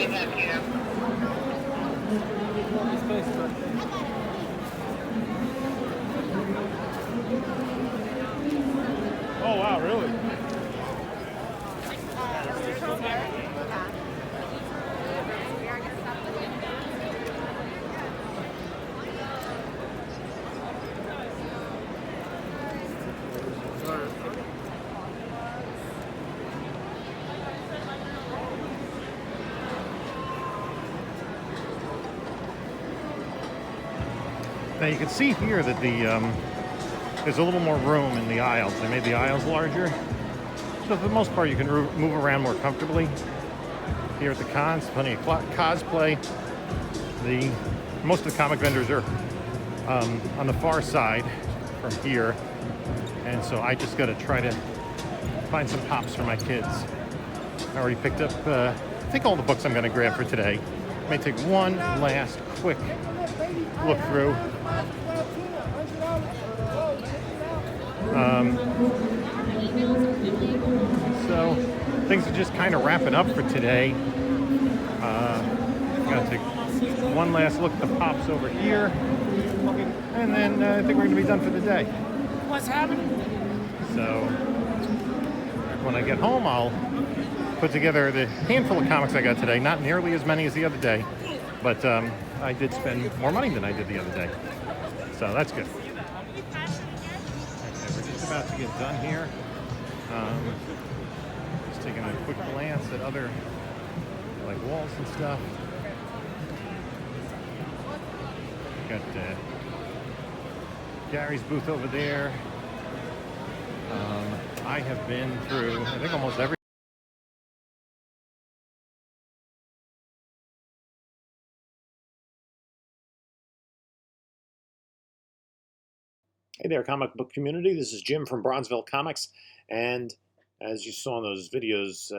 Oh wow, really? Now you can see here that there's a little more room in the aisles. They made the aisles larger. So for the most part, you can move around more comfortably. Here at the cons, plenty of cosplay. Most of the comic vendors are on the far side from here. And so I just got to try to find some pops for my kids. I already picked up, I think, all the books I'm going to grab for today. May take one last quick look through. So things are just kind of wrapping up for today. Gotta take one last look at the pops over here, and then I think we're gonna be done for the day. What's happening? So when I get home, I'll put together the handful of comics I got today. Not nearly as many as the other day, but I did spend more money than I did the other day, so that's good. Okay, we're just about to get done here. Just taking a quick glance at other like walls and stuff. Got Gary's booth over there. I have been through, I think, almost every. Hey there, comic book community. This is Jim from Bronzeville Comics, and as you saw in those videos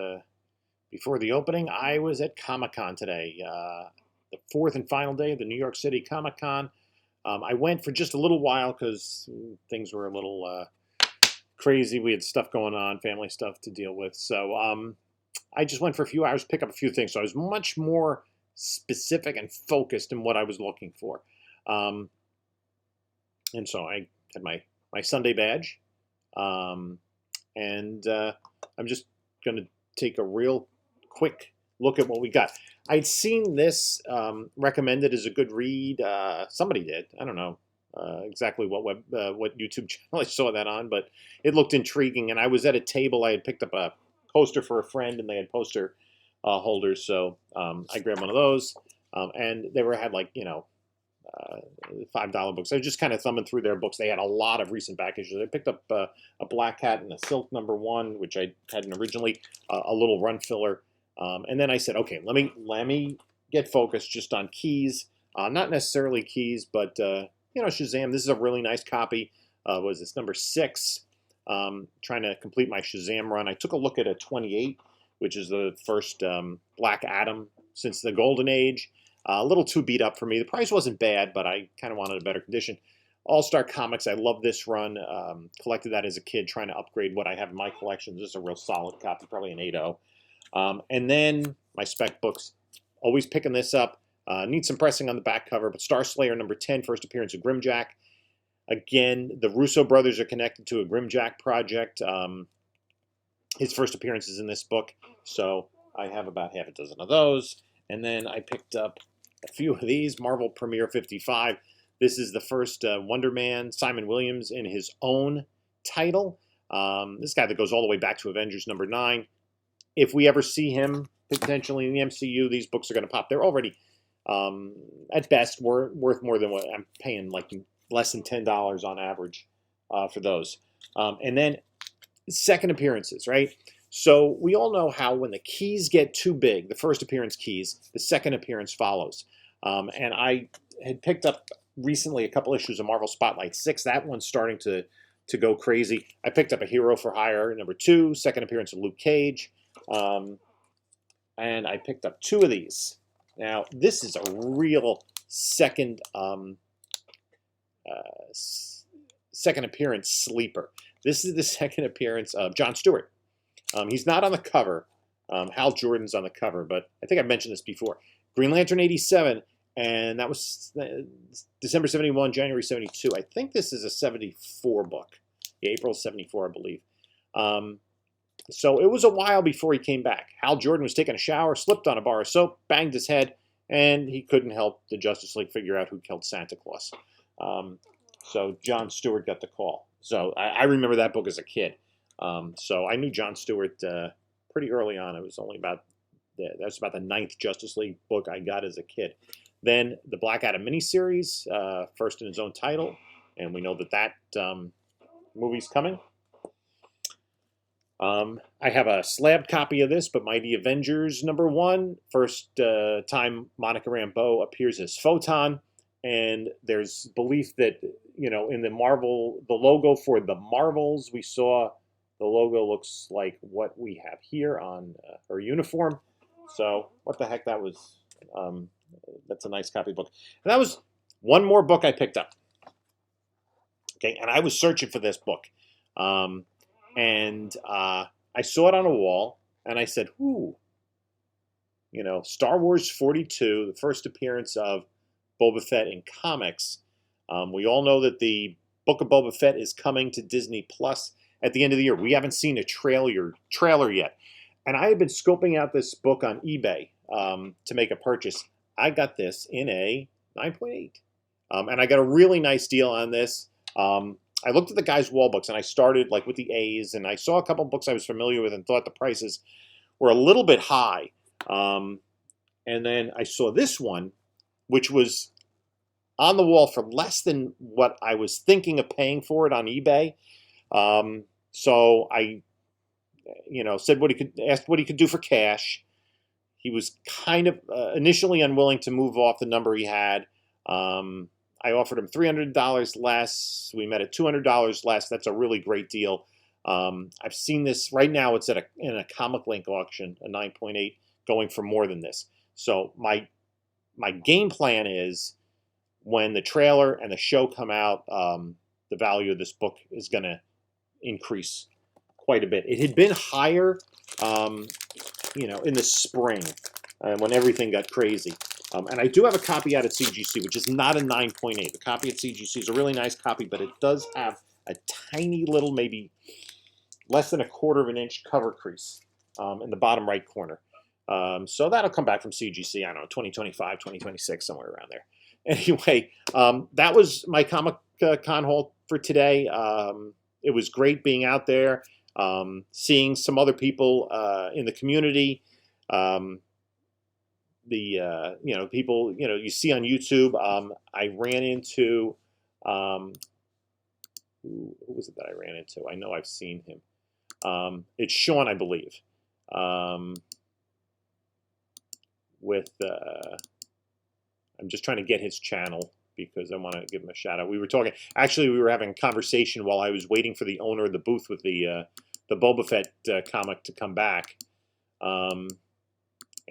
before the opening, I was at Comic-Con today, the fourth and final day of the New York City Comic-Con. I went for just a little while because things were a little crazy. We had stuff going on, family stuff to deal with, so I just went for a few hours, pick up a few things, so I was much more specific and focused in what I was looking for. And so I had my Sunday badge, and I'm just going to take a real quick look at what we got. I'd seen this recommended as a good read. Somebody did. I don't know exactly what YouTube channel I saw that on, but it looked intriguing. And I was at a table. I had picked up a poster for a friend, and they had poster holders, so I grabbed one of those. And they had like, $5 books. I was just kind of thumbing through their books. They had a lot of recent back issues. I picked up a Black Cat and a Silk #1, which I hadn't originally, a little run filler. And then I said, okay, let me get focused just on keys. Not necessarily keys, but Shazam. This is a really nice copy. Was this #6? Trying to complete my Shazam run. I took a look at a 28, which is the first Black Adam since the Golden Age. A little too beat up for me. The price wasn't bad, but I kind of wanted a better condition. All-Star Comics, I love this run. Collected that as a kid, trying to upgrade what I have in my collection. This is a real solid copy, probably an 8.0. And then my spec books, always picking this up. Need some pressing on the back cover, but Star Slayer #10, first appearance of Grimjack. Again, the Russo brothers are connected to a Grimjack project. His first appearance is in this book, so I have about half a dozen of those. And then I picked up a few of these. Marvel Premiere 55. This is the first Wonder Man, Simon Williams, in his own title. This guy that goes all the way back to Avengers #9. If we ever see him potentially in the MCU, these books are going to pop. They're already, at best, worth more than what I'm paying, like less than $10 on average for those. And then second appearances, right? So we all know how when the keys get too big, the first appearance keys, the second appearance follows. And I had picked up recently a couple issues of Marvel Spotlight 6. That one's starting to go crazy. I picked up a Hero for Hire #2, second appearance of Luke Cage. And I picked up 2 of these. Now, this is a real second appearance sleeper. This is the second appearance of Jon Stewart. He's not on the cover, Hal Jordan's on the cover, but I think I mentioned this before. Green Lantern 87, and that was December 71, January 72. I think this is a 74 book. Yeah, April 74, I believe. So it was a while before he came back. Hal Jordan was taking a shower, slipped on a bar of soap, banged his head, and he couldn't help the Justice League figure out who killed Santa Claus. So Jon Stewart got the call. So I remember that book as a kid. So I knew Jon Stewart pretty early on. It was only about that was about the 9th Justice League book I got as a kid. Then the Black Adam miniseries, first in its own title, and we know that movie's coming. I have a slab copy of this, but Mighty Avengers #1, first time Monica Rambeau appears as Photon, and there's belief that, in the logo for the Marvels, we saw the logo looks like what we have here on her uniform. So what the heck, that was, that's a nice copybook. And that was one more book I picked up. Okay, and I was searching for this book. And I saw it on a wall, and I said, ooh, Star Wars 42, the first appearance of Boba Fett in comics. We all know that the Book of Boba Fett is coming to Disney Plus at the end of the year. We haven't seen a trailer yet. And I have been scoping out this book on eBay to make a purchase. I got this in a 9.8. And I got a really nice deal on this. I looked at the guy's wall books, and I started with the A's, and I saw a couple books I was familiar with and thought the prices were a little bit high. And then I saw this one, which was on the wall for less than what I was thinking of paying for it on eBay. So I, asked what he could do for cash. He was kind of initially unwilling to move off the number he had. I offered him $300 less. We met at $200 less. That's a really great deal. I've seen this right now. It's in a Comic Link auction, a 9.8, going for more than this. So my game plan is, when the trailer and the show come out, the value of this book is going to increase quite a bit. It had been higher, in the spring when everything got crazy. And I do have a copy out at CGC, which is not a 9.8. The copy at CGC is a really nice copy, but it does have a tiny little, maybe less than 1/4 of an inch cover crease in the bottom right corner. So that'll come back from CGC, I don't know, 2025, 2026, somewhere around there. Anyway, that was my Comic Con haul for today. It was great being out there, seeing some other people in the community. People, you see on YouTube. I ran into, who was it that I ran into? I know I've seen him. It's Sean, I believe. I'm just trying to get his channel because I want to give him a shout out. We were having a conversation while I was waiting for the owner of the booth with the Boba Fett comic to come back.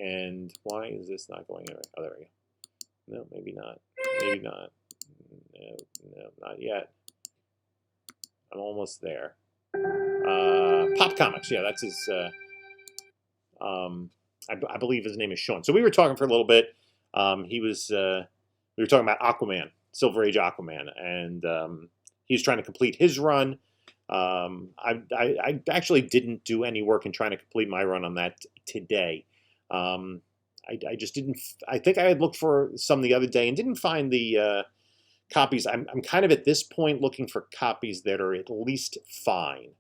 And why is this not going anywhere? Oh, there we go. No, maybe not. Maybe not. No, not yet. I'm almost there. Pop Comics, yeah, that's his. I believe his name is Sean. So we were talking for a little bit. We were talking about Aquaman, Silver Age Aquaman, and he was trying to complete his run. I actually didn't do any work in trying to complete my run on that today. I just didn't. I think I had looked for some the other day and didn't find the copies. I'm kind of at this point looking for copies that are at least fine.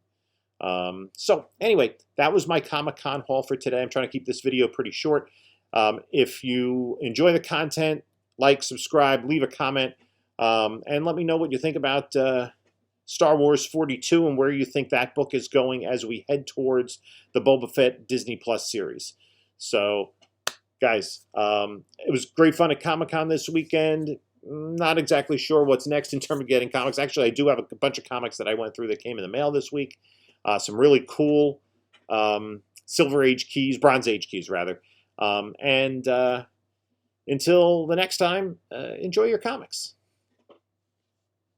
So anyway, that was my Comic-Con haul for today. I'm trying to keep this video pretty short. If you enjoy the content, like, subscribe, leave a comment, and let me know what you think about Star Wars 42 and where you think that book is going as we head towards the Boba Fett Disney Plus series. So, guys, it was great fun at Comic-Con this weekend. Not exactly sure what's next in terms of getting comics. Actually, I do have a bunch of comics that I went through that came in the mail this week. Some really cool Silver Age keys, Bronze Age keys, rather. And until the next time, enjoy your comics.